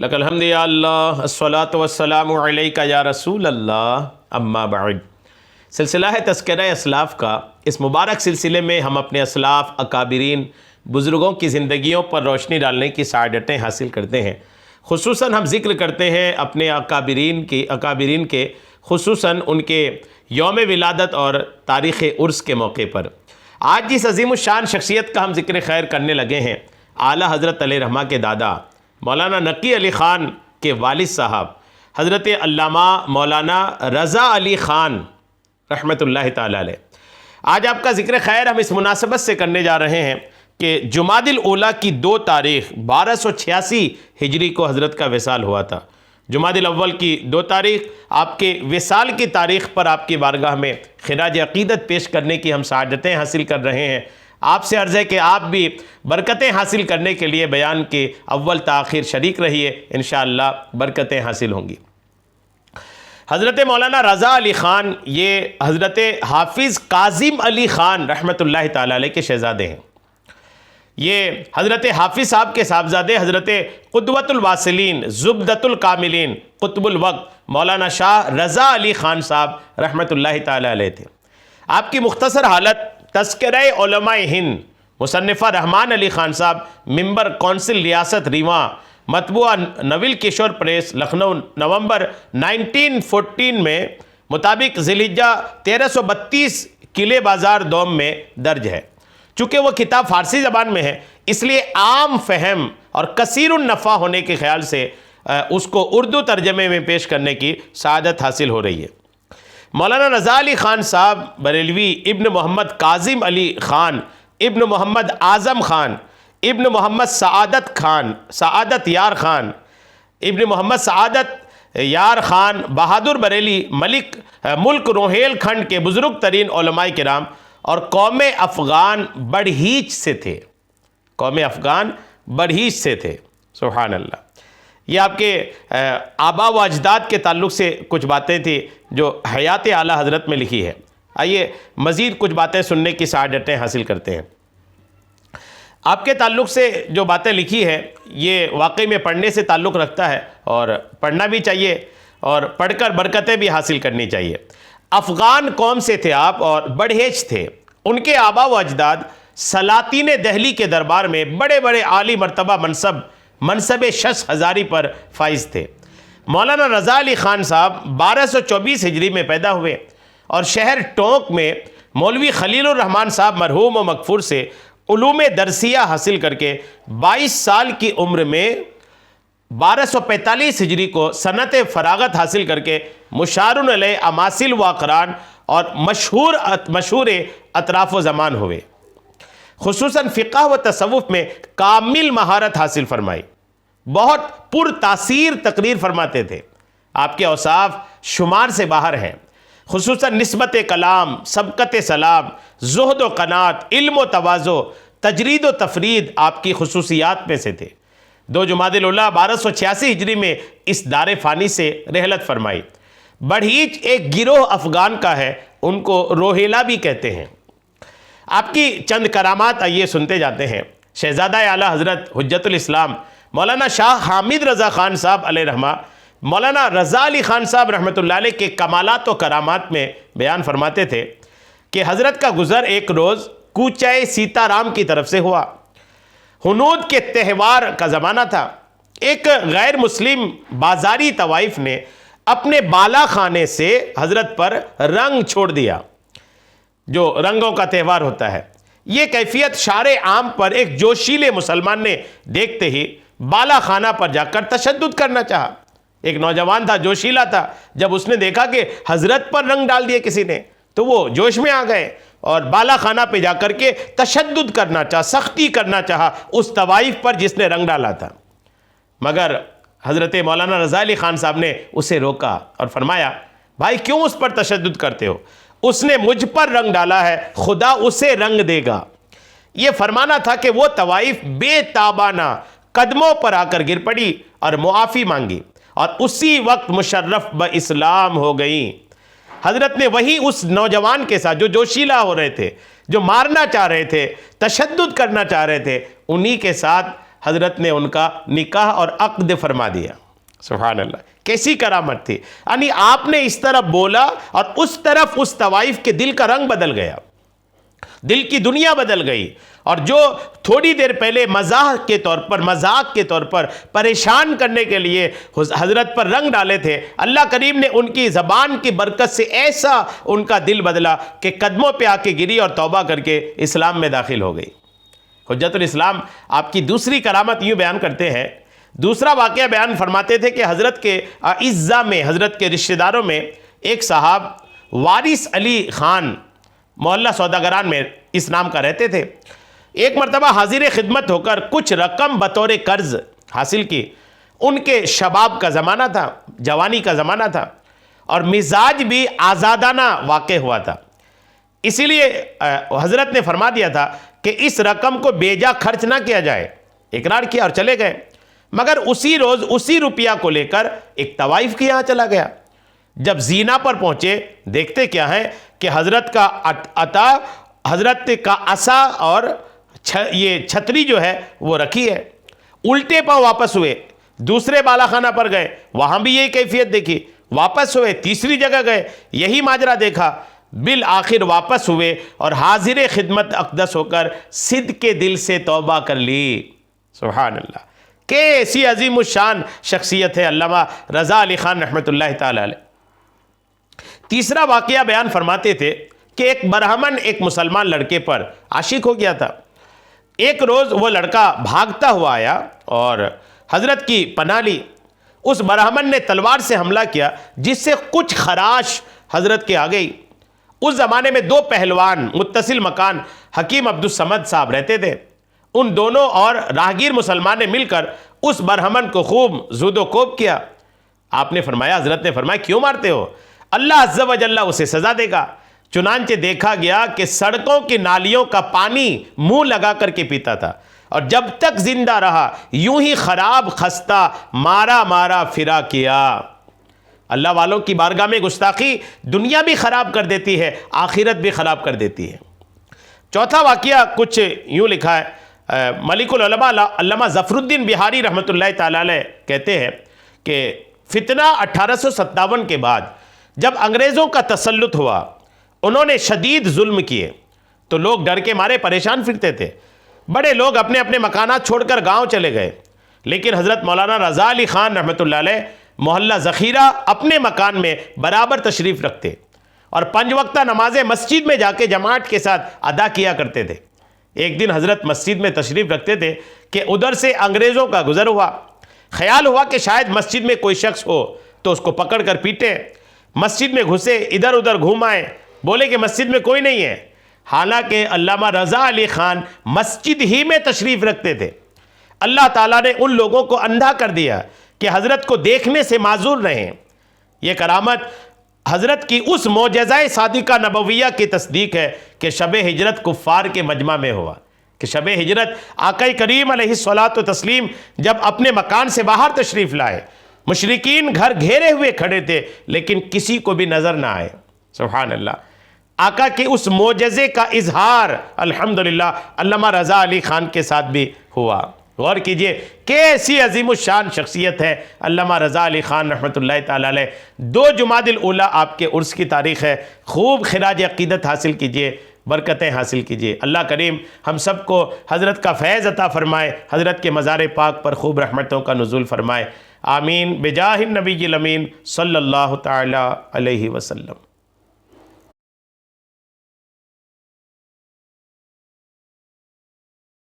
لک الحمد یا اللہ الصلاۃ والسلام علیک یا رسول اللہ اما بعد۔ سلسلہ ہے تذکرہ اسلاف کا۔ اس مبارک سلسلے میں ہم اپنے اسلاف، اکابرین، بزرگوں کی زندگیوں پر روشنی ڈالنے کی سعادتیں حاصل کرتے ہیں۔ خصوصاً ہم ذکر کرتے ہیں اپنے اکابرین کے خصوصاً ان کے یوم ولادت اور تاریخ عرس کے موقع پر۔ آج جس عظیم الشان شخصیت کا ہم ذکر خیر کرنے لگے ہیں، اعلیٰ حضرت علیہ رحمہ کے دادا مولانا نقی علی خان کے والد صاحب حضرت علامہ مولانا رضا علی خان رحمۃ اللہ تعالی علیہ۔ آج آپ کا ذکر خیر ہم اس مناسبت سے کرنے جا رہے ہیں کہ جمادی الاولیٰ کی 2 تاریخ 1286 ہجری کو حضرت کا وصال ہوا تھا۔ جمادی الاول کی 2 تاریخ آپ کے وصال کی تاریخ پر آپ کی بارگاہ میں خراج عقیدت پیش کرنے کی ہم سعادتیں حاصل کر رہے ہیں۔ آپ سے عرض ہے کہ آپ بھی برکتیں حاصل کرنے کے لیے بیان کے اول تاخیر شریک رہیے، انشاءاللہ برکتیں حاصل ہوں گی۔ حضرت مولانا رضا علی خان یہ حضرت حافظ کاظم علی خان رحمۃ اللہ تعالی علیہ کے شہزادے ہیں۔ یہ حضرت حافظ صاحب کے صاحبزادے حضرت قدوۃ الواصلین، زبدۃ الکاملین، قطب الوقت مولانا شاہ رضا علی خان صاحب رحمۃ اللہ تعالی علیہ تھے۔ آپ کی مختصر حالت تذکرہ علماء ہند، مصنفہ رحمان علی خان صاحب، ممبر کونسل ریاست ریواں، مطبوعہ نویل کشور پریس، لکھنؤ، نومبر 1914 میں مطابق ذی الحجہ 1332 قلعہ بازار دوم میں درج ہے۔ چونکہ وہ کتاب فارسی زبان میں ہے، اس لیے عام فہم اور کثیر النفع ہونے کے خیال سے اس کو اردو ترجمے میں پیش کرنے کی سعادت حاصل ہو رہی ہے۔ مولانا رضا علی خان صاحب بریلوی ابن محمد کاظم علی خان ابن محمد اعظم خان ابن محمد سعادت یار خان ابن محمد سعادت یار خان بہادر بریلی ملک روہیل کھنڈ کے بزرگ ترین علماء کرام اور قوم افغان بڑھیچ سے تھے۔ سبحان اللہ۔ یہ آپ کے آبا و اجداد کے تعلق سے کچھ باتیں تھیں جو حیات اعلیٰ حضرت میں لکھی ہے۔ آئیے مزید کچھ باتیں سننے کی سعادتیں حاصل کرتے ہیں۔ آپ کے تعلق سے جو باتیں لکھی ہے یہ واقعی میں پڑھنے سے تعلق رکھتا ہے، اور پڑھنا بھی چاہیے اور پڑھ کر برکتیں بھی حاصل کرنی چاہیے۔ افغان قوم سے تھے آپ اور بڑھیچ تھے۔ ان کے آبا و اجداد سلاطین دہلی کے دربار میں بڑے بڑے عالی مرتبہ منصب شخص ہزاری پر فائز تھے۔ مولانا رضا علی خان صاحب 1224 ہجری میں پیدا ہوئے اور شہر ٹونک میں مولوی خلیل الرحمن صاحب مرحوم و مغفور سے علوم درسیہ حاصل کر کے 22 سال کی عمر میں 1245 ہجری کو صنعت فراغت حاصل کر کے مشار علیہ اماثل و اقران اور مشہور اطراف و زمان ہوئے۔ خصوصاً فقہ و تصوف میں کامل مہارت حاصل فرمائی۔ بہت پر تاثیر تقریر فرماتے تھے۔ آپ کے اوصاف شمار سے باہر ہیں، خصوصاً نسبت کلام، سبقت سلام، زہد و قناعت، علم و تواضع، تجرید و تفرید آپ کی خصوصیات میں سے تھے۔ 2 جمادی الاولیٰ 1286 ہجری میں اس دار فانی سے رحلت فرمائی۔ بڑھیچ ایک گروہ افغان کا ہے، ان کو روہیلا بھی کہتے ہیں۔ آپ کی چند کرامات آئیے سنتے جاتے ہیں۔ شہزادہ اعلیٰ حضرت حجت الاسلام مولانا شاہ حامد رضا خان صاحب علیہ رحمہ مولانا رضا علی خان صاحب رحمۃ اللہ علیہ کے کمالات و کرامات میں بیان فرماتے تھے کہ حضرت کا گزر ایک روز کوچہ سیتا رام کی طرف سے ہوا۔ ہنود کے تہوار کا زمانہ تھا۔ ایک غیر مسلم بازاری طوائف نے اپنے بالا خانے سے حضرت پر رنگ چھوڑ دیا، جو رنگوں کا تہوار ہوتا ہے۔ یہ کیفیت شارع عام پر ایک جوشیلے مسلمان نے دیکھتے ہی بالا خانہ پر جا کر تشدد کرنا چاہا۔ ایک نوجوان تھا، جوشیلا تھا، جب اس نے دیکھا کہ حضرت پر رنگ ڈال دیے کسی نے تو وہ جوش میں آ گئے اور بالا خانہ پہ جا کر کے تشدد کرنا چاہا، سختی کرنا چاہا اس طوائف پر جس نے رنگ ڈالا تھا۔ مگر حضرت مولانا رضا علی خان صاحب نے اسے روکا اور فرمایا، بھائی کیوں اس پر تشدد کرتے ہو؟ اس نے مجھ پر رنگ ڈالا ہے، خدا اسے رنگ دے گا۔ یہ فرمانا تھا کہ وہ طوائف بے تابانہ قدموں پر آ کر گر پڑی اور معافی مانگی، اور اسی وقت مشرف باسلام ہو گئیں۔ حضرت نے وہی اس نوجوان کے ساتھ جو جوشیلا ہو رہے تھے، جو مارنا چاہ رہے تھے، تشدد کرنا چاہ رہے تھے، انہی کے ساتھ حضرت نے ان کا نکاح اور عقد فرما دیا۔ سبحان اللہ، کیسی کرامت تھی! یعنی آپ نے اس طرف بولا اور اس طرف اس طوائف کے دل کا رنگ بدل گیا، دل کی دنیا بدل گئی، اور جو تھوڑی دیر پہلے مذاق کے طور پر پریشان کرنے کے لیے حضرت پر رنگ ڈالے تھے، اللہ کریم نے ان کی زبان کی برکت سے ایسا ان کا دل بدلا کہ قدموں پہ آ کے گری اور توبہ کر کے اسلام میں داخل ہو گئی۔ حجت الاسلام آپ کی دوسری کرامت یوں بیان کرتے ہیں، دوسرا واقعہ بیان فرماتے تھے کہ حضرت کے اعزاء میں، حضرت کے رشتہ داروں میں ایک صاحب وارث علی خان محلہ سوداگران میں اس نام کا رہتے تھے۔ ایک مرتبہ حاضر خدمت ہو کر کچھ رقم بطور قرض حاصل کی۔ ان کے شباب کا زمانہ تھا، جوانی کا زمانہ تھا، اور مزاج بھی آزادانہ واقع ہوا تھا، اسی لیے حضرت نے فرما دیا تھا کہ اس رقم کو بیجا خرچ نہ کیا جائے۔ اقرار کیا اور چلے گئے، مگر اسی روز اسی روپیہ کو لے کر ایک طوائف کے یہاں چلا گیا۔ جب زینا پر پہنچے، دیکھتے کیا ہے کہ حضرت کا عطا، حضرت کا عصا اور یہ چھتری جو ہے وہ رکھی ہے۔ الٹے پاؤں واپس ہوئے، دوسرے بالا خانہ پر گئے، وہاں بھی یہی کیفیت دیکھی، واپس ہوئے، تیسری جگہ گئے، یہی ماجرا دیکھا، بالآخر واپس ہوئے اور حاضر خدمت اقدس ہو کر صدق کے دل سے توبہ کر لی۔ سبحان اللہ، کیسی عظیم الشان شخصیت ہے علامہ رضا علی خان رحمۃ اللہ تعالی علیہ۔ تیسرا واقعہ بیان فرماتے تھے کہ ایک برہمن ایک مسلمان لڑکے پر عاشق ہو گیا تھا۔ ایک روز وہ لڑکا بھاگتا ہوا آیا اور حضرت کی پناہ لی۔ اس برہمن نے تلوار سے حملہ کیا، جس سے کچھ خراش حضرت کے آ گئی۔ اس زمانے میں دو پہلوان متصل مکان حکیم عبدالصمد صاحب رہتے تھے۔ ان دونوں اور راہگیر مسلمان نے مل کر اس برہمن کو خوب زود و کوب کیا۔ آپ نے فرمایا، حضرت نے فرمایا، کیوں مارتے ہو؟ اللہ عز و جل اسے سزا دے گا۔ چنانچہ دیکھا گیا کہ سڑکوں کی نالیوں کا پانی منہ لگا کر کے پیتا تھا، اور جب تک زندہ رہا یوں ہی خراب خستہ مارا پھرا کیا۔ اللہ والوں کی بارگاہ میں گستاخی دنیا بھی خراب کر دیتی ہے، آخرت بھی خراب کر دیتی ہے۔ چوتھا واقعہ کچھ یوں لکھا ہے، ملک العلماء علامہ ظفر الدین بہاری رحمۃ اللہ تعالی علیہ کہتے ہیں کہ فتنہ 1857 کے بعد جب انگریزوں کا تسلط ہوا، انہوں نے شدید ظلم کیے تو لوگ ڈر کے مارے پریشان پھرتے تھے۔ بڑے لوگ اپنے اپنے مکانات چھوڑ کر گاؤں چلے گئے، لیکن حضرت مولانا رضا علی خان رحمۃ اللہ علیہ محلہ ذخیرہ اپنے مکان میں برابر تشریف رکھتے، اور 5 وقتہ نمازیں مسجد میں جا کے جماعت کے ساتھ ادا کیا کرتے تھے۔ ایک دن حضرت مسجد میں تشریف رکھتے تھے کہ ادھر سے انگریزوں کا گزر ہوا۔ خیال ہوا کہ شاید مسجد میں کوئی شخص ہو تو اس کو پکڑ کر پیٹیں۔ مسجد میں گھسے، ادھر ادھر گھومائے، بولے کہ مسجد میں کوئی نہیں ہے، حالانکہ علامہ رضا علی خان مسجد ہی میں تشریف رکھتے تھے۔ اللہ تعالیٰ نے ان لوگوں کو اندھا کر دیا کہ حضرت کو دیکھنے سے معذور رہیں۔ یہ کرامت حضرت کی اس معجزہ صادقہ نبویہ کی تصدیق ہے کہ شب ہجرت کفار کے مجمع میں ہوا، کہ شب ہجرت آقا کریم علیہ الصلوۃ والتسلیم جب اپنے مکان سے باہر تشریف لائے، مشرکین گھر گھیرے ہوئے کھڑے تھے لیکن کسی کو بھی نظر نہ آئے۔ سبحان اللہ، آقا کے اس معجزے کا اظہار الحمدللہ علامہ رضا علی خان کے ساتھ بھی ہوا۔ غور کیجئے کیسی عظیم الشان شخصیت ہے علامہ رضا علی خان رحمۃ اللہ تعالی علیہ۔ 2 جمادی الاولیٰ آپ کے عرس کی تاریخ ہے، خوب خراج عقیدت حاصل کیجئے، برکتیں حاصل کیجئے۔ اللہ کریم ہم سب کو حضرت کا فیض عطا فرمائے، حضرت کے مزار پاک پر خوب رحمتوں کا نزول فرمائے، آمین بجاہ النبی الامین صلی اللہ تعالی علیہ وسلم۔